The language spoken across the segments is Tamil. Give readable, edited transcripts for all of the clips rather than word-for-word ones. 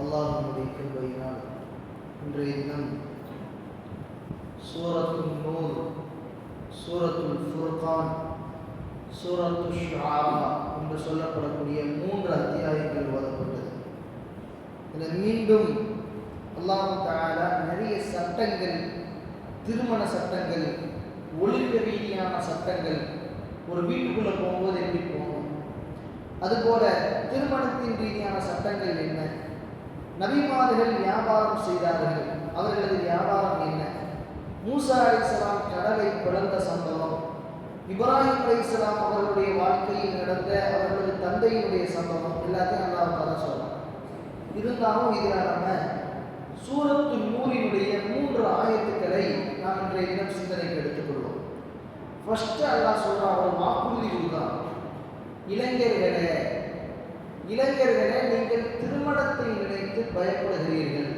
அல்லாஹ்வுடைய கிருபையினால் இன்றைய தினம் சூரத்துல் நூர், சூரத்துல் ஃபுர்கான், சூரத்துல் ஷுஆரா என்று சொல்லப்படக்கூடிய 3 அத்தியாயங்கள் ஓதப்பட்டது. இதில் மீண்டும் அல்லாஹ் தஆலா நிறைய சட்டங்கள், திருமண சட்டங்கள், ஒழுக்க ரீதியான சட்டங்கள், ஒரு வீட்டுக்குள்ளே போகும்போது எப்படி போகணும், அதுபோல திருமணத்தின் ரீதியான சட்டங்கள் என்ன, நபிமார்கள் வியாபாரம் செய்தார்கள், அவர்களது வியாபாரம் என்ன, மூசா அலைஹிஸ்ஸலாம் கடலை பிளந்த சம்பவம், இப்ராஹிம் அலைஹிஸ்ஸலாம் அவர்களுடைய வாழ்க்கையில் நடந்த அவர்களது தந்தையினுடைய சம்பவம் எல்லாத்தையும் அல்லாஹ் தஆலா சொல்றான். இருந்தாலும் இதில் நம்ம சூரத்துல் நூரினுடைய 3 ஆயத்துக்களை நாம் இன்றைய தினம் சிந்தனைக்கு எடுத்துக்கொள்வோம். ஃபர்ஸ்ட் அல்லாஹ் சொல்றான், ஒரு வாக்குறுதி கொடுத்தான். இளைஞர்களே நீங்கள் திருமணத்தை நினைத்து பயப்படுகிறீர்கள்.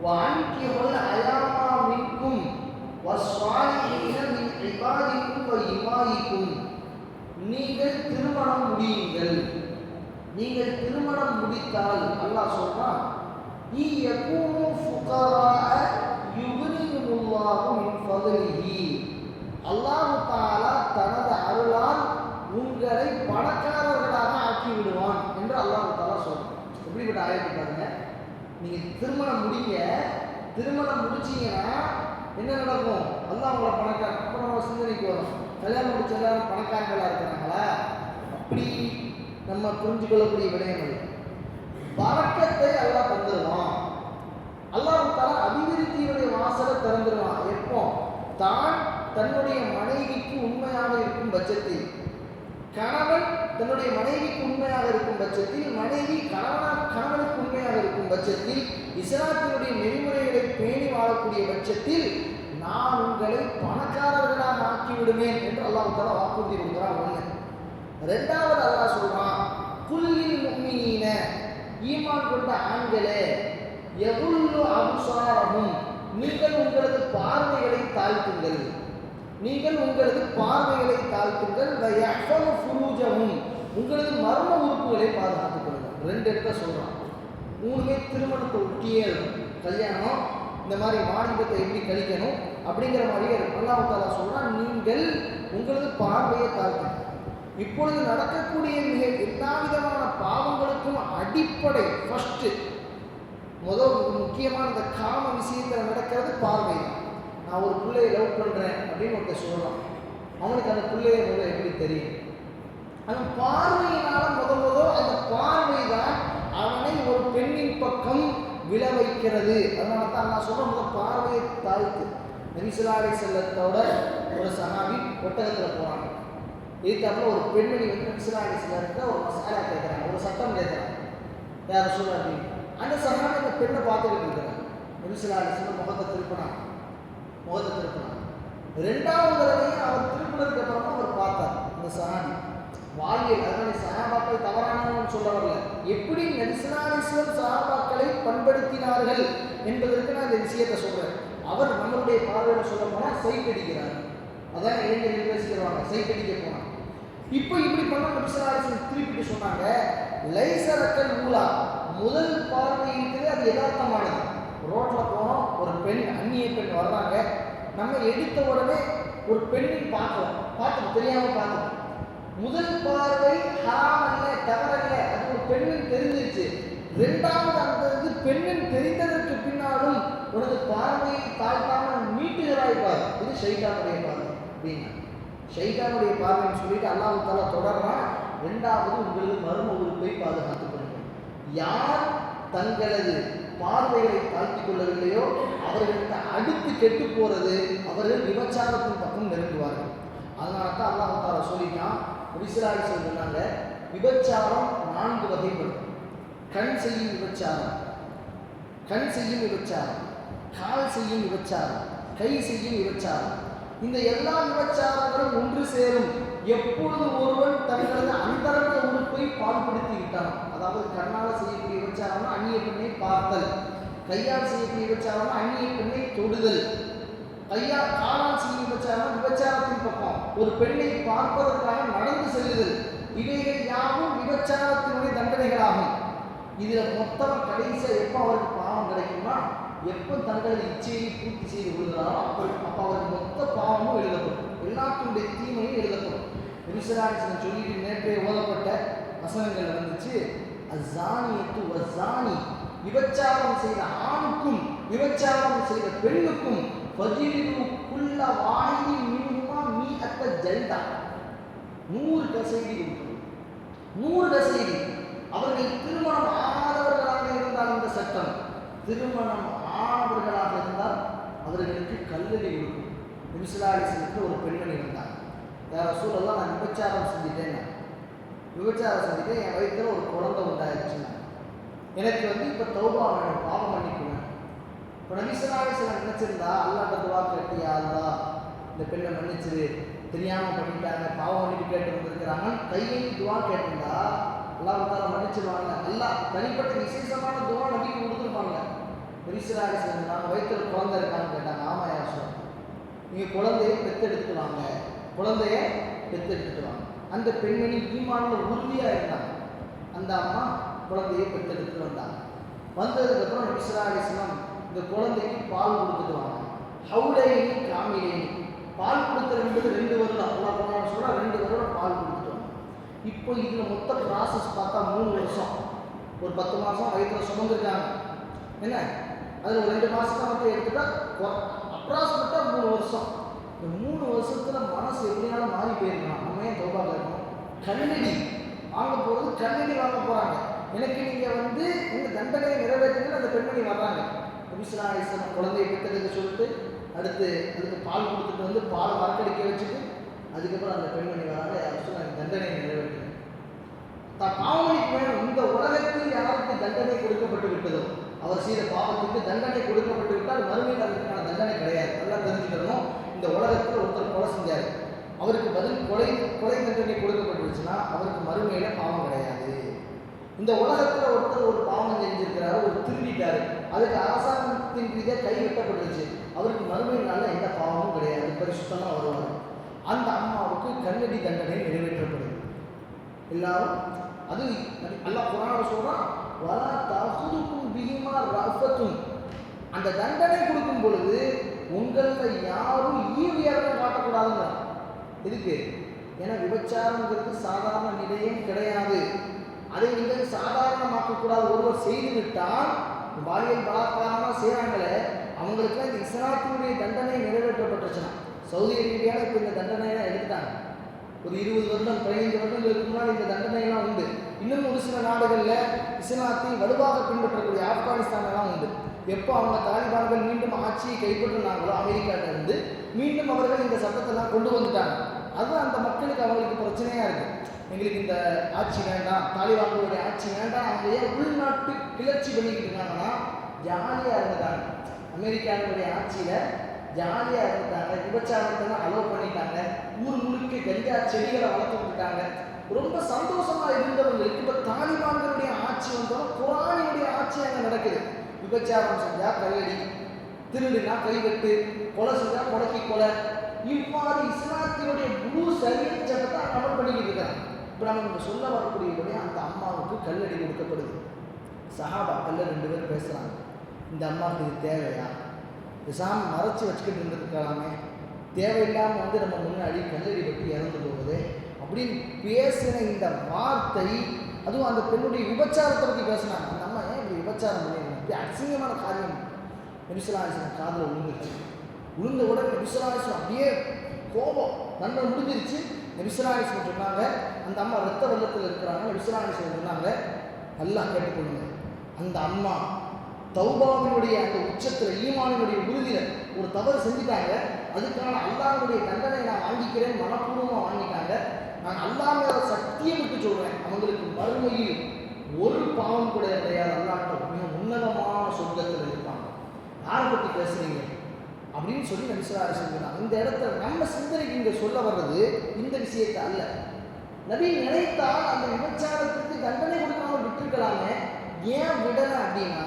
வஅன்கிஹுல் அயாமா மின்கும் வஸ்ஸாலிஹீன மின் இபாதிக்கும் வ இமாயிக்கும். நீங்கள் திருமணம் முடியுங்கள். நீங்கள் திருமணம் முடித்தால் அல்லாஹ் சொல்றான், யகூனு ஃபுகராஅ யுக்னிஹுமுல்லாஹு மின் ஃபத்லிஹி. அல்லாஹ் தஆலா தனது அருளால் உங்களை பணக்காரர்களாக ஆக்கி விடுவான் என்று அல்லாஹ் தஆலா சொல்றான். எப்படிப்பட்ட ஆயத்து பாருங்க. நீங்க திருமணம் முடிங்க, திருமணம் முடிச்சீங்கன்னா என்ன நடக்கும்? அல்லாஹ் உங்களை பணக்கார. அப்போ நம்ம சிந்தனைக்கு வரும், கல்யாணம் முடிச்ச எல்லாரும் பணக்காரர்களாக இருக்கிறாங்களா? அப்படி நம்ம புரிஞ்சு கொள்ளக்கூடிய விடயங்கள். பரக்கத்தை அல்லாஹ் தந்துடுவான். அல்லாஹ் தஆலா அபிவிருத்தியுடைய வாசலை திறந்துடுவான். எப்போ? தான் தன்னுடைய மனைவிக்கு உண்மையாக இருக்கும் பட்சத்தில், கணவன் தன்னுடைய மனைவிக்கு உண்மையாக இருக்கும் பட்சத்தில், மனைவி கணவனுக்கு உண்மையாக இருக்கும் பட்சத்தில், இஸ்லாத்தினுடைய நெறிமுறைகளை பேணி வாழக்கூடிய பட்சத்தில் நான் உங்களை பணக்காரர்களாக ஆக்கி விடுவேன் என்று அல்லாஹ் தஆலா வாக்குறுதி கொடுக்கிறான். ஒன்று. ரெண்டாவது அல்லாஹ் சொல்றான், குல்லில் முஃமினீன, ஈமான் கொண்ட ஆண்களே, யகுல்லு அப்சாரஹும், நீங்கள் உங்களது பார்வைகளை தாழ்த்துங்கள். நீங்கள் உங்களது பார்வைகளை தாழ்த்துங்கள். வயஹ்ஃபது ஃபுரூஜஹும், உங்களது மர்ம உறுப்புகளை பாதுகாத்துக் கொள்ளுங்கள். 2 இடத்த சொல்றான். 3 திருமணத்தை ஒட்டியே இருக்கும். கல்யாணம், இந்த மாதிரி வாணிபத்தை எப்படி கழிக்கணும் அப்படிங்கிற மாதிரியே இருக்கும். அல்லாஹ் தஆலா சொல்றான், நீங்கள் உங்களது பார்வையை தாழ்த்துங்கள். இப்பொழுது நடக்கக்கூடிய மிக எல்லா விதமான பாவங்களுக்கும் அடிப்படை ஃபர்ஸ்ட் முக்கியமான இந்த காம விஷயத்தில் நடக்கிறது பார்வை. நான் ஒரு பிள்ளையை லவ் பண்ணுறேன் அப்படின்னு ஒருத்தர் சொல்கிறான். அவனுக்கு அந்த பிள்ளையை முதல்ல எப்படி தெரியும்? அந்த பார்வையினால் அந்த பார்வை தான் அவனை ஒரு பெண்ணின் பக்கம் விழ வைக்கிறது. அதனால தான் நான் சொல்கிறேன், முதல் பார்வையை தாழ்த்து. நபி ஸல்லல்லாஹு அலைஹி வஸல்லத்தோட ஒரு சஹாபி ஒட்டகத்தில் போகிறாங்க. இதுக்கப்புறம் ஒரு பெண்மணி வந்து நபி ஸல்லல்லாஹு அலைஹி வஸல்லம்கிட்ட ஒரு மசாலா கேட்குறாங்க, ஒரு சட்டம் கேட்குறாங்க. யார் ரசூலுல்லாஹ் அப்படின்னு. அந்த சஹாபி அந்த பெண்ணை பார்த்துக்கிட்டு இருக்கிறாங்க. நபி ஸல்லல்லாஹு அலைஹி வஸல்லம் முகத்தை திருப்பினாங்க. ரெண்டாவது தடவையும் அவர் திருப்பினதுக்கு அப்புறமா அவர் பார்த்தார் இந்த சஹாபி வாழ்வில். அதனால சஹாபாக்கள் தவறானவன்னு சொல்ல வரல, எப்படி நபி ஸல்லல்லாஹு அலைஹி வஸல்லம் சஹாபாக்களை பண்படுத்தினார்கள் என்பதற்கு நான் இந்த விஷயத்தை சொல்றேன். அவர் நம்மளுடைய பார்வையில் சொல்ல போனால் சைட் அடிக்கிறார். அதான் இளைஞர்கள் பேசிக்கிறாங்க, சைட் அடிக்க போனாங்க. இப்போ இப்படி பண்ண நபி ஸல்லல்லாஹு அலைஹி வஸல்லம் திருப்பிட்டு சொன்னாங்க, லைஸரக்கல் ஊலா, முதல் பார்வை இருக்குது அது யதார்த்தமானது. ரோட்டில் போனோம், ஒரு பெண், அந்நிய பெண் வர்றாங்க, நம்ம எடுத்த உடனே ஒரு பெண்ணின் பார்த்து தெரியாமல் பார்த்தோம். முதல் பார்வை ஹராம் அல்ல, தவறல்ல, அது ஒரு பெண்ணின் தெரிஞ்சிருச்சு. ரெண்டாவது அந்த இது பெண்ணின் தெரிந்ததற்கு பின்னாலும் உனது பார்வையை தாழ்த்தாமல் மீட்டுகிறாய் பார், இது ஷைத்தானுடைய பார்வை அப்படின்னா. ஷைத்தானுடைய பார்வைன்னு சொல்லிட்டு அல்லாஹ் தஆலா தொடர்றான். ரெண்டாவது உங்களது மர்ம உறுப்பை பாதுகாத்துக் கொள்ளுங்கள். யார் தங்களது பார்வைகளை தாழ்த்திக் கொள்ளவில்லையோ அவர்களுக்கு அடுத்து கெட்டு போறது, அவர்கள் விபச்சாரத்தின் பக்கம் நெருங்குவார்கள். அதனால தான் அல்லாஹ் தஆலா சொல்லிட்டான். நபி ஸல்லல்லாஹு அலைஹி வஸல்லம் சொன்னாங்க, விபச்சாரம் 4 வகைப்படும். கண் செய்யும் விபச்சாரம், கால் செய்யும் விபச்சாரம், கை செய்யும் விபச்சாரம். இந்த எல்லா விபச்சாரங்களும் ஒன்று சேரும் எப்பொழுது ஒருவன் தங்களது அந்தரங்க உறுப்பை பால்படுத்தி விட்டான். அதாவது கண்ணால் செய்யக்கூடிய விபச்சாரம்னா அந்நிய பெண்ணை பார்த்தல், கையால் செய்யக்கூடிய விபச்சாரம்னா அந்நிய பெண்ணை தொடுதல், காலால் செய்யும் விபச்சாரத்தின் பக்கம் ஒரு பெண்ணை பார்ப்பதற்காக நடந்து செல்லுதல். இவைகள் யாவும் விபச்சாரத்தினுடைய தண்டனைகளாகும். இதில் மொத்தமாக கடைசியாக எப்போ அவருக்கு பாவம் கிடைக்கும்னா, எப்போ தங்களது இச்சையை பூர்த்தி செய்து கொள்கிறாரோ அப்போ அவருக்கு மொத்த பாவமும் எழுதப்படும், எல்லாத்துடைய தீமையும் எழுதப்படும். விரிசலாட்சி சொல்லிட்டு நேற்றே ஓதப்பட்ட வசனங்கள் வந்துச்சு. அஸ்ஸானியத்து வஸ்ஸானி, விபச்சாரம் செய்த ஆணுக்கும் விபச்சாரம் செய்த பெண்ணுக்கும் ஃபஜ்லிது குல்ல வாஹிதின் மின்ஹுமா மீஅத்த ஜல்தா, 100 கசைடி கொடுக்கணும். 100 கசைடி. அவர்கள் திருமணம் ஆனவர்களாக இருந்தால் இந்த சட்டம், திருமணம் ஆனவர்களாக இருந்தால் அவர்களுக்கு கல்லடி கொடுக்கும். விரிசலாட்சி ஒரு பெண்மணி இருந்தாங்க. வேற சூழல்லாம் நான் விபச்சாரம் செஞ்சுட்டேன், என் வயிற்றுல ஒரு குழந்தை உண்டாயிடுச்சுன்னா எனக்கு இப்போ தௌபா வேணும், பாவம் மன்னிக்கணும். இப்போ நபிசலாலிஸ்லாம் நினைச்சிருந்தா அல்லாஹ்ட்ட துவா கேட்டியா, அல்லாஹ் இந்த பெண்ணை மன்னிச்சிரு, தெரியாமல் பண்ணிட்டாங்க, பாவம் மன்னிப்பு கேட்டு வந்திருக்கிறாங்க, கையை துவா கேட்டிருந்தா அல்லாஹ் மன்னிச்சிருவாங்க. அல்லாஹ் தனிப்பட்ட விசேஷமான துவா நபிக்கு கொடுத்துருப்பாங்க. நபிசலாலிஸ்லாம் நாங்கள் வயிற்றுல குழந்தை இருக்கான்னு கேட்டாங்க. ஆமா யார் சொல்லுவாங்க, நீங்கள் குழந்தைய பெற்றெடுத்துட்டு வாங்க, குழந்தைய பெற்றெடுத்துட்டு வாங்க. அந்த பெண்மணி ஈமான்ல உறுதியாக இருந்தாங்க. அந்த அம்மா குழந்தையை பெற்றெடுத்துட்டு வந்தாங்க. வந்ததுக்கப்புறம் நபிசலாலிஸ்லாம் இந்த குழந்தைக்கு பால் கொடுத்துட்டு வாங்க. ஹவுலைனி காமிலேனி, பால் கொடுத்துறது 2 வருடம், அல்லாஹ் குர்ஆன்ல சொல்றா 2 வருடம் பால் கொடுத்துட்டு வாங்க. இப்போ இதில் மொத்த ப்ராசஸ் பார்த்தா 3 வருஷம். ஒரு 10 மாதம் வயிற்றுல சுமந்துருக்காங்க. என்ன அதில் ஒரு 2 மாதத்தை மட்டும் எடுத்துட்டா அப்ராக்சிமேட்டாக 3 வருஷம். இந்த 3 வருஷத்தில் மனசு எப்படினாலும் மாறி போயிருக்கலாம். நம்ம ஏன் தௌபா கேட்கணும்? கண்ணடி வாங்க போகிறது, கண்ணடி வாங்க போகிறாங்க. எனக்கு நீங்கள் இந்த தண்டனையை நிறைவேற்றுங்க. அந்த பெண்மணி வர்றாங்க. நபிசலாலிஸ்லாம் குழந்தையை பெற்றெடுக்க சொல்லிட்டு அதுக்கு பால் கொடுத்துட்டு பாலை வார்க்கடிக்க வச்சுட்டு அதுக்கப்புறம் அந்த பெண்மணி வராங்க. யாரும் தண்டனையை நிறைவேற்றுங்க. பாவமணிக்கு வேணும். இந்த உலகத்தில் யாருக்கு தண்டனை கொடுக்கப்பட்டு விட்டதோ, அவர் செய்த பாவத்துக்கு தண்டனை கொடுக்கப்பட்டு விட்டால் மறுமையில் அதற்கான தண்டனை கிடையாது. நல்லா தெரிஞ்சுக்கணும். இந்த உலகத்தில் ஒருத்தர் கொலை செஞ்சார், அவருக்கு பதில் கொலை தண்டனை கொடுக்கப்பட்டுருச்சுன்னா அவருக்கு மறுமையில பாவம் கிடையாது. இந்த உலகத்தில் ஒருத்தர் ஒரு பாவம் செஞ்சிருக்கிறாரு, ஒரு திருடிட்டாரு, அதுக்கு அரசாங்கத்தின் ரீதியாக கைவிட்டப்பட்டுருச்சு, அவருக்கு மறுமையினால எந்த பாவமும் கிடையாது, பரிசுத்தமாக வருவார். அந்த அம்மாவுக்கு கல்லடி தண்டனை நிறைவேற்றப்படுது. எல்லாரும் அது அல்லாஹ் குர்ஆன்ல சொல்றான், வலா தஅஹுதுக்கும் பிஹிமா ரஃபத்துன், அந்த தண்டனை கொடுக்கும் பொழுது உங்களில் யாரும் ஈவியாரம் காட்டக்கூடாதுங்க. இதுக்கு ஏன்னா விபச்சாரங்கிறது சாதாரண நிலையம் கிடையாது. அதை நீங்கள் சாதாரணமாக்கக்கூடாது. ஒருவர் செய்து விட்டால் பாலியல் பலாத்காரமாக செய்கிறாங்களே அவங்களுக்குலாம் இந்த இஸ்லாத்தினுடைய தண்டனை நிறைவேற்றப்பட்டுச்சுன்னா, சவுதி அரேபியாவில் இப்போ இந்த தண்டனையெல்லாம் எடுத்துட்டாங்க. ஒரு 20 வருடம் 15 வருடங்களுக்கு முன்னாடி இந்த தண்டனையெல்லாம் உண்டு. இன்னும் ஒரு சில நாடுகளில் இஸ்லாத்தை வலுவாக பின்பற்றக்கூடிய ஆப்கானிஸ்தானெல்லாம் உண்டு. எப்போ அவங்க தாலிபான்கள் மீண்டும் ஆட்சியை கைப்பற்றினாங்களோ அமெரிக்காவிலிருந்து, மீண்டும் அவர்கள் இந்த சட்டத்தெல்லாம் கொண்டு வந்துட்டாங்க. அதுதான் அந்த மக்களுக்கு அவங்களுக்கு பிரச்சனையாக இருக்குது. எங்களுக்கு இந்த ஆட்சி வேண்டாம், தாலிபான்களுடைய ஆட்சி வேண்டாம். அவங்க ஏன் உள்நாட்டு கிளர்ச்சி பண்ணிக்கிட்டு இருக்காங்கன்னா, ஜாலியாக இருந்துட்டாங்க. அமெரிக்காவுடைய ஆட்சியில் ஜாலியாக இருந்துட்டாங்க, விபச்சாரத்தெல்லாம் அலோவ் பண்ணிட்டாங்க, ஊர் முழுக்க கஞ்சா செடிகளை வளர்த்து விட்டுட்டாங்க. ரொம்ப சந்தோஷமாக இருந்தவங்களுக்கு இப்போ தாலிபான்களுடைய ஆட்சி வந்தோம், குர்ஆனுடைய ஆட்சி அங்கே நடக்குது. விபச்சாரம் செஞ்சால் கல்லடி, திருடுனா கைவெட்டு, கொலை செஞ்சால் கொலைக்கு கொலை, இவ்வாறு இஸ்லாத்தினுடைய முழு சரியத் சட்டத்தை அமல் பண்ணிக்கிட்டு இருக்காங்க. இப்போ நம்ம சொல்ல வரக்கூடியபடியே அந்த அம்மாவுக்கு கல்லடி கொடுக்கப்படுது. சஹாபாக்கள்ல 2 பேர் பேசுகிறாங்க, இந்த அம்மாவுக்கு இது தேவையா, விசாமி மறைச்சி வச்சுக்கிட்டு இருந்திருக்கலாமே, தேவையில்லாமல் நம்ம முன்னாடி கல்லடி பற்றி இறந்து போகுது அப்படின்னு பேசின இந்த வார்த்தை, அதுவும் அந்த பெண்ணுடைய விபச்சாரத்தை பற்றி பேசினாங்க. அந்த அம்மா ஏன் இப்படி விபச்சாரம் பண்ணிடுறாங்க, இப்படி அசிங்கமான காரியம் நபிசலாலிஸ்லாம் காதில் விழுந்துருச்சு. விழுந்த உடனே நபிசலாலிஸ்லாம் அப்படியே கோபம் நன்மை முடிஞ்சிருச்சு. நபிசலாலிஸ்லாம் சொன்னாங்க, அந்த அம்மா ரத்த வெள்ளத்தில் இருக்கிறாங்க. நபிசலாலிஸ்லாம் சொன்னாங்க, நல்லா கேட்டுக்கொள்ளுங்க, அந்த அம்மா தௌபாவினுடைய அந்த உச்சத்தில் ஈமானினுடைய உறுதியில் ஒரு தவறு செஞ்சுட்டாங்க, அதுக்கான அல்லாஹ்வுடைய தண்டனை நான் வாங்கிக்கிறேன், மனப்பூர்வமாக வாங்கிட்டாங்க. நான் அல்லாஹ் மேல சத்தியம் விட்டு சொல்கிறேன், அவங்களுக்கு மறுமையில் ஒரு பாவம் கூட கிடையாது, அல்லாஹ்ட்ட மிக உன்னதமான சொர்க்கத்தில் இருப்பாங்க. யாரை பற்றி பேசுறீங்க அப்படின்னு சொல்லி நபிசலாலிஸ்லாம் சொல்கிறாங்க. இந்த இடத்துல நம்ம சிந்தனைக்கு இங்கே சொல்ல வர்றது இந்த விஷயத்தை அல்ல. நபி நினைத்தால் அந்த விபச்சாரத்துக்கு தண்டனை கொடுக்காமல் விட்டுருக்கலாமே, ஏன் விடலை அப்படின்னா,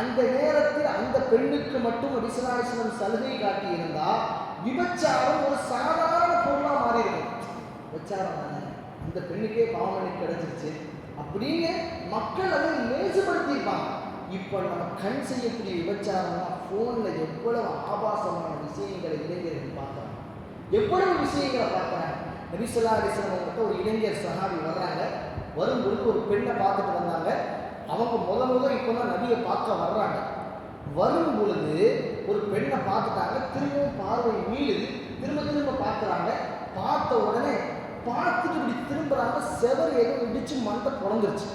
அந்த நேரத்தில் அந்த பெண்ணுக்கு மட்டும் நபிசலாலிஸ்லாம் சலுகை காட்டியிருந்தால் விபச்சாரம் ஒரு சாதாரண பொருளாக மாறி இருக்கும். விபச்சாரம் தானே, அந்த பெண்ணுக்கே பாவமணி கிடைச்சிருச்சு, அப்படின்னு மக்கள் அதை லேசுபடுத்தியிருப்பாங்க. இப்போ நம்ம கண் செய்யக்கூடிய விபச்சாரம்னா ஃபோனில் எவ்வளவு ஆபாசமான விஷயங்களை இளைஞர்கள் பார்க்குறாங்க, எவ்வளவு விஷயங்களை பார்க்குறாங்க. நபி ஸல்லல்லாஹு அலைஹி வஸல்லம் கிட்ட ஒரு இளைஞர் சஹாபி வர்றாங்க. வரும்பொழுது ஒரு பெண்ணை பார்த்துட்டு வந்தாங்க. அவங்க முதல் இப்போ தான் நபியை பார்க்க வர்றாங்க. வரும் பொழுது ஒரு பெண்ணை பார்த்துட்டாங்க. திரும்பவும் பார்வை மீளுது. திரும்ப பார்க்குறாங்க. பார்த்த உடனே பார்த்துட்டு இப்படி திரும்புறாங்க. செவர் ஏதோ இடிச்சு மண்டை உடஞ்சிருச்சு.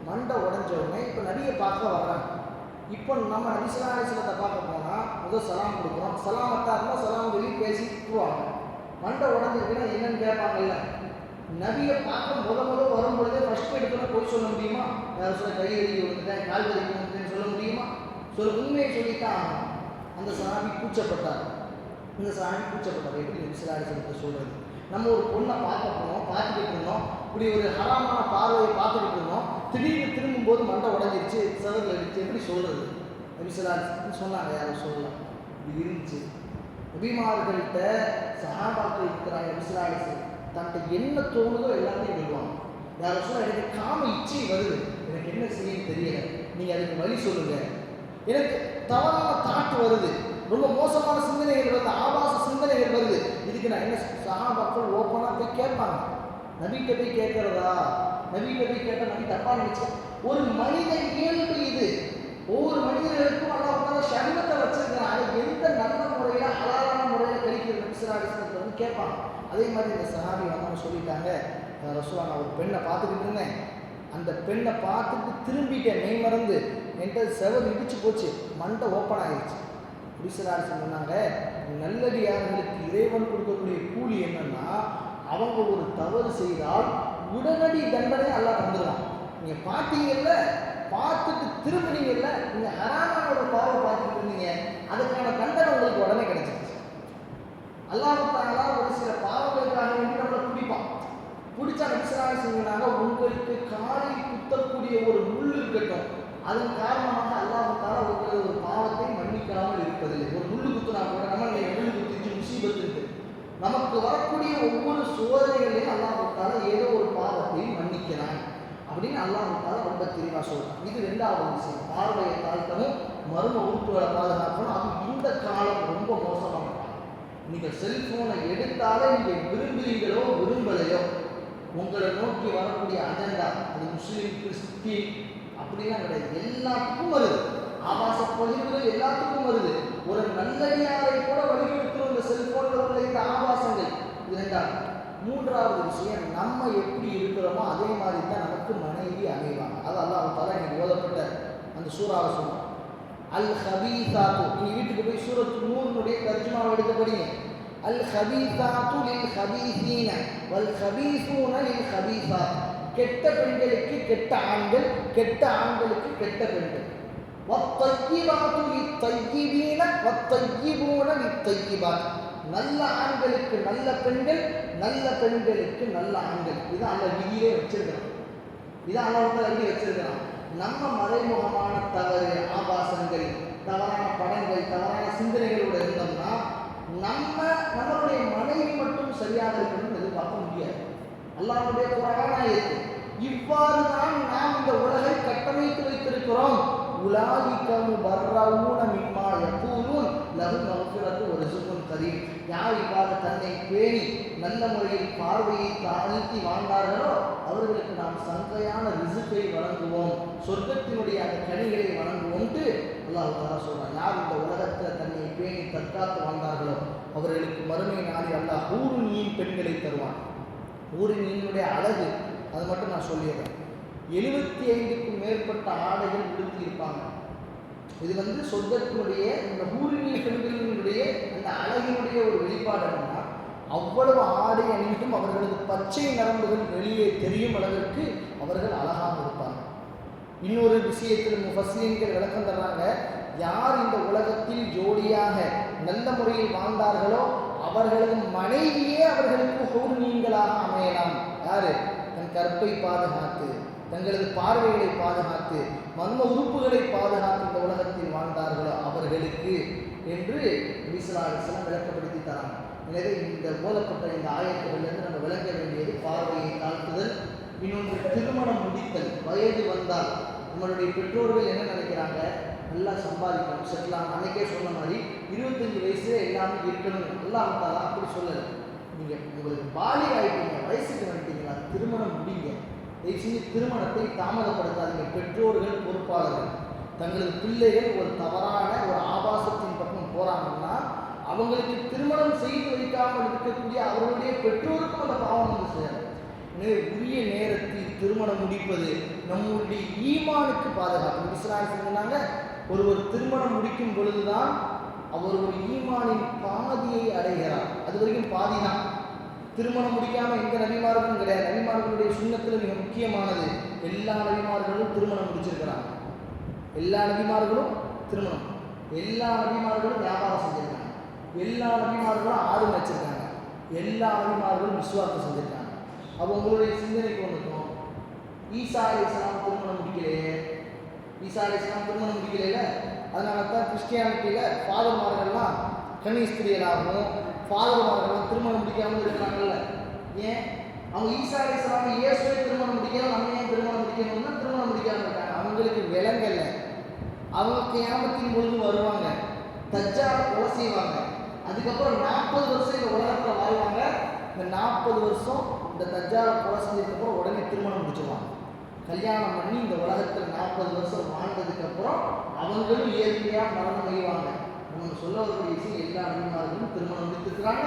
மண்டை உடஞ்ச உடனே இப்போ நபியை பார்க்க வர்றாங்க. இப்போ நம்ம நபி ஸல்லல்லாஹு அலைஹி வஸல்லத்தை பார்க்க போனால் முதல் சலாம் கொடுக்குறோம். சலாமத்தா இருந்தால் சலாம் வெளியே பேசி விட்டுருவாங்க. மண்டை உடஞ்சிருக்குன்னா என்னன்னு கேட்பாங்கல்ல. நபியை பார்க்க முதல் வரும்பொழுதே ஃபர்ஸ்ட் எடுக்கணும் போய் சொல்ல முடியுமா? யாரும் சொல்ல கை எழுதி வந்துட்டேன், கால் எழுதி வந்துட்டேன்னு சொல்ல முடியுமா? உண்மையை சொல்லித்தான் அந்த சஹாபி கூச்சப்பட்டார். எப்படி நபி ஸல்லல்லாஹு அலைஹி வஸல்லம் சொல்றது? நம்ம ஒரு பொண்ணை பார்க்க போனோம், பார்த்துக்கிட்டு இருந்தோம், இப்படி ஒரு ஹராமான பார்வையை பார்த்துக்கிட்டு இருந்தோம், திடீர்னு திரும்பும்போது மண்டை உடஞ்சிருச்சு, செவரில் அடிச்சு, எப்படி சொல்றது? நபி ஸல்லல்லாஹு அலைஹி வஸல்லம் சொன்னாங்க. யாரும் சொல்லலாம், இப்படி இருந்துச்சு. நபிமார்கள்ட்ட சஹாபாக்கள் இருக்கிறாங்க. நபி ஸல்லல்லாஹு அலைஹி வஸல்லம் தன்கிட்ட என்ன தோணுதோ எல்லாத்தையும் சொல்லுவாங்க. யாரும் சொல்ல எனக்கு காம இச்சை வருது, எனக்கு என்ன செய்யன்னு தெரியல, நீங்கள் அதுக்கு வழி சொல்லுங்க. எனக்கு தவறான தாட்டு வருது, ரொம்ப மோசமான சிந்தனைகள் வருது, ஆபாச சிந்தனைகள் வருது, இதுக்கு நான் என்ன? சஹாபாக்கள் ஓப்பனாக போய் கேட்பாங்க. நபிகிட்ட போய் கேட்கறதா? நபிகிட்ட போய் கேட்டால் நபி தப்பா நினைச்சேன். ஒரு மனித இயல்பு இது. ஒவ்வொரு மனிதர்களுக்கும் அல்லாஹ் ஷஹ்வத்தை வச்சிருக்கிறான். அதை எந்த நல்ல முறையில் ஹலாலான முறையில் கழிக்கிற நபி ஸல்லல்லாஹு அலைஹி வஸல்லம் வந்து கேட்பாங்க. அதே மாதிரி இந்த சஹாபி வந்து சொல்லிட்டாங்க, ரசூலா நான் ஒரு பெண்ணை பார்த்துக்கிட்டு இருந்தேன், அந்த பெண்ணை பார்த்துட்டு திரும்பிட்டேன், மெய் மறந்து என்கிட்ட செவர் இடிச்சு போச்சு, மண்டை ஓப்பன் ஆகிடுச்சு. நபி ஸல்லல்லாஹு அலைஹி வஸல்லம் சொன்னாங்க, நல்லடியார்களுக்கு இறைவன் கொடுக்கக்கூடிய கூலி என்னன்னா, அவங்க ஒரு தவறு செய்தால் உடனடி தண்டனை அல்லாஹ் தந்துடுவான். நீங்கள் பார்த்தீங்கல்ல, பார்த்துட்டு திரும்பினீங்கல்ல, நீங்கள் ஹராமான ஒரு பார்வை பார்த்துட்டு இருந்தீங்க, அதுக்கான தண்டனை உங்களுக்கு உடனே கிடைச்சிருச்சு. அல்லாஹ் தஆலா ஒரு சில பாவங்களுக்காக வேண்டி நம்மளை பிடிச்சா நபி ஸல்லல்லாஹு அலைஹி வஸல்லம் சொன்னாங்க, உங்களுக்கு காலில் குத்தக்கூடிய ஒரு முள் இருக்கட்டும், அதன் காரணமாக அல்லாஹ் தஆலா உங்களுக்கு ஒரு பாவத்தை மன்னிக்காமல் இருப்பதில்லை. ஒரு முள் குத்துனா கூட நம்ம முள் குத்திச்சு முசீபத்து இருக்கு. நமக்கு வரக்கூடிய ஒவ்வொரு சோதனைகளையும் அல்லாஹ் தஆலா ஏதோ ஒரு பாவத்தை மன்னிக்கிறான் அப்படின்னு அல்லாஹ் தஆலா ரொம்ப தெளிவாக சொல்றான். இது ரெண்டாவது விஷயம். பார்வையை தாழ்த்தணும், மர்ம உறுப்புகளை பாதுகாக்கணும். அது இந்த காலம் ரொம்ப மோசமான காலம். நீங்கள் செல்போனை எடுத்தாலே நீங்கள் விரும்புகிறீங்களோ விரும்பலையோ, உங்களை நோக்கி வரக்கூடிய அஜெண்டா அது முஸ்லீம், கிறிஸ்டின் அப்படிலாம் கிடையாது. எல்லாத்துக்கும் வருது. ஆபாச பகிர்வுகள் எல்லாத்துக்கும் வருது. ஒரு நல்லடியாரை கூட வலியுறுத்தும் இந்த செல்போனில் உள்ள இந்த ஆபாசங்கள். இது ரெண்டாவது. மூன்றாவது விஷயம், நம்ம எப்படி இருக்கிறோமோ அதே மாதிரி தான் நமக்கு மனைவி அமைவாங்க. அது அல்லாஹ் தஆலா இன்னைக்கு ஓதப்பட்ட அந்த சூறாவை சொன்னான். அல் ஹபீசாத்து, நீங்கள் வீட்டுக்கு போய் சூரத் நூறுனுடைய தர்ஜுமாவை எடுத்து படிங்க. அல் ஹபீசாத்து லில் ஹபீஸீன வல் ஹபீஸூன லில் ஹபீஸாத். கெட்ட பெண்களுக்கு கெட்ட ஆண்கள், கெட்ட ஆண்களுக்கு கெட்ட பெண்கள். வத்தய்யிபாத்து லித்தய்யிபீன வத்தய்யிபூன லித்தய்யிபாத். நல்ல ஆண்களுக்கு நல்ல பெண்கள், நல்ல பெண்களுக்கு நல்ல ஆண்கள். இதான் அல்லாஹ் விதியே வச்சிருக்கிறான். இதான் அல்லாஹ் எழுதி வச்சிருக்கிறான். நம்ம மறைமுகமான தவறு, ஆபாசங்கள், தவறான படங்கள், தவறான சிந்தனைகளோடு இருந்தோம்னா நம்மளுடைய மனைவி மட்டும் சரியாக இருக்கணும்னு எதிர்பார்க்க முடியாது. அல்லாஹ்வுடைய குர்ஆனா இருக்கு. இவ்வாறு தான் நாம் இந்த உலகை கட்டமைத்து வைத்திருக்கிறோம். உலாயிக முபர்ரஊன மிம்மா யகூலூன் லஹும் மக்ஃபிரத்து வ ரிஸ்குன் கரீம். யார் இவ்வாறு தன்னை பேணி நல்ல முறையில் பார்வையை தாழ்த்தி வாழ்ந்தார்களோ அவர்களுக்கு நாம் சங்கையான ரிசுக்கை வழங்குவோம், சொர்க்கத்தினுடைய அந்த கனிகளை வழங்குவோம்ட்டு அல்லாஹ் தஆலா சொல்றான். யார் இந்த உலகத்தில் தன்னை பேணி தற்காத்து வாழ்ந்தார்களோ அவர்களுக்கு மறுமை நாளில் அல்லாஹ் ஹூருன் பெண்களை தருவான். ஹூருனுடைய அழகு அது மட்டும் நான் சொல்லிடுறேன். 75க்கும் மேற்பட்ட ஆடைகள் உடுத்தி இருப்பாங்க. இது சொர்க்கத்தினுடைய இந்த ஹூருன் பெண்களினுடைய அந்த அழகினுடைய ஒரு வெளிப்பாடு என்னன்னா, அவ்வளவு ஆடை அணிந்தும் அவர்களது பச்சை நரம்புகள் வெளியே தெரியும் அளவிற்கு அவர்கள் அழகாக இருப்பாங்க. இன்னொரு விஷயத்தில் முஃபஸ்ஸீன்கள் விளக்கம் தர்றாங்க, யார் இந்த உலகத்தில் ஜோடியாக நல்ல முறையில் வாழ்ந்தார்களோ அவர்களது மனைவியே அவர்களுக்கு ஹூர்னீன்களாக அமையலாம். யாரு தன் கற்பை பாதுகாத்து, தங்களது பார்வைகளை பாதுகாத்து, மர்ம உறுப்புகளை பாதுகாத்து இந்த உலகத்தில் வாழ்ந்தார்களோ அவர்களுக்கு என்று நபி ஸல்லல்லாஹு அலைஹி வஸல்லம் விளக்கப்படுத்தி தராங்க. எனவே இந்த போதப்பட்ட இந்த ஆயத்துகளிலிருந்து நம்ம விளங்க வேண்டியது பார்வையை தாழ்த்துதல், இன்னொன்று திருமணம் முடித்தல். வயது வந்தால் நம்மளுடைய பெற்றோர்கள் என்ன நினைக்கிறாங்க, நல்லா சம்பாதிக்கணும், செட்டிலாம். அன்னைக்கே சொன்ன மாதிரி 25 வயசுல எல்லாமே இருக்கணும். நல்லா இருந்தாலும் அப்படி சொல்லலை. நீங்கள் உங்களுக்கு பாலி ஆகிட்டீங்க, வயசுக்கு வந்துட்டீங்களா, திருமணம் முடிங்க. தயவு செஞ்சு திருமணத்தை தாமதப்படுத்தாதீங்க. பெற்றோர்கள் பொறுப்பாளர்கள். தங்களது பிள்ளைகள் ஒரு தவறான ஒரு ஆபாசத்தின் பக்கம் போறாங்கன்னா அவங்களுக்கு திருமணம் செய்து வைக்காமல் இருக்கக்கூடிய அவர்களுடைய பெற்றோருக்கும் அந்த பாவம் வந்து சேரும். எனவே உரிய நேரத்தில் திருமணம் முடிப்பது நம்முடைய ஈமானுக்கு பாதுகாப்பு. இஸ்லாம் சொன்னாங்க, ஒருவர் திருமணம் முடிக்கும் பொழுதுதான் அவர் ஒரு ஈமானின் பாதியை அடைகிறார். அது வரைக்கும் பாதி தான். திருமணம் முடிக்காம எந்த நபிமார்களும் கிடையாது. நபிமார்களுடைய சுண்ணத்தில் மிக முக்கியமானது, எல்லா நபிமார்களும் திருமணம் முடிச்சிருக்கிறாங்க. எல்லா நபிமார்களும் திருமணம், எல்லா நபிமார்களும் வியாபாரம் செஞ்சிருக்காங்க, எல்லா நபிமார்களும் ஆடு வச்சிருக்காங்க, எல்லா நபிமார்களும் விசுவாசம் செஞ்சிருக்காங்க. அப்போ உங்களுடைய சிந்தனைக்கு வந்துட்டோம், ஈசா அலைஹிஸ்ஸலாம் திருமணம் முடிக்கலையே, ஈசா அலைஹிஸ்ஸலாம் திருமணம் முடிக்கலையில. அதனால தான் கிறிஸ்டியானிட்டியில் ஃபாதர்மார்கள்லாம் கன்னிஸ்திரியலாகவும் ஃபாதர்மார்கள்லாம் திருமணம் முடிக்காமல் இருக்கிறாங்கல்ல. ஏன்? அவங்க ஈசா அலைஹிஸ்ஸலாம் இயேசுவை திருமணம் முடிக்கலாம், நம்ம ஏன் திருமணம் முடிக்கணும்னா திருமணம் முடிக்காமல் இருக்காங்க. அவங்களுக்கு விலங்கல்ல. அவங்க கியாமத்தின் பொழுது வருவாங்க, தஜ்ஜாலை கொலை செய்வாங்க. அதுக்கப்புறம் 40 வருஷம் இந்த உலகத்தில் வாழ்வாங்க. இந்த 40 வருஷம் இந்த தஜ்ஜாலை கொலை செஞ்சதுக்கப்புறம் உடனே திருமணம் முடிச்சுவாங்க. கல்யாணம் பண்ணி இந்த உலகத்தில் 40 வருஷம் வாழ்ந்ததுக்கப்புறம் அவங்களும் இயற்கையாக மரணம் அடைவாங்க. நம்ம சொல்ல வரக்கூடிய விஷயம், எல்லா நபிமார்களும் திருமணம் முடித்திருக்கிறாங்க.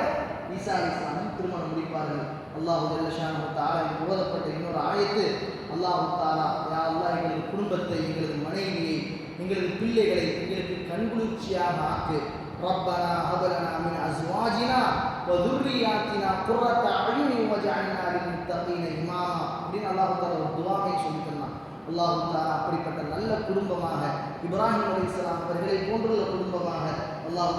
ஈசா அலைஹிஸ்ஸலாம் திருமணம் முடிப்பார்கள். அல்லாஹ் ஜல்ல ஷானஹு தஆலா ஓதப்பட்ட இன்னொரு ஆயத்து, அல்லாஹ் தஆலா, யா அல்லாஹ், எங்களது குடும்பத்தை, எங்களது மனைவியை, எங்களது பிள்ளைகளை எங்களுக்கு கண்குளிர்ச்சியாக ஆக்கு. ரப்பனா ஹப் லனா மின் அஸ்வாஜினா வ துர்ரியாத்தினா குர்ரத அயுனி வஜஅல்னா லில் முத்தகீன இமாமா அப்படின்னு அல்லாஹ் தஆலா ஒரு துஆவை சொல்லித் தந்தான். அல்லாஹ் தஆலா அப்படிப்பட்ட நல்ல குடும்பமாக, இப்ராஹிம் அலைஹிஸ்ஸலாம் அவர்களை போன்றுள்ள குடும்பமாக அல்லாஹ்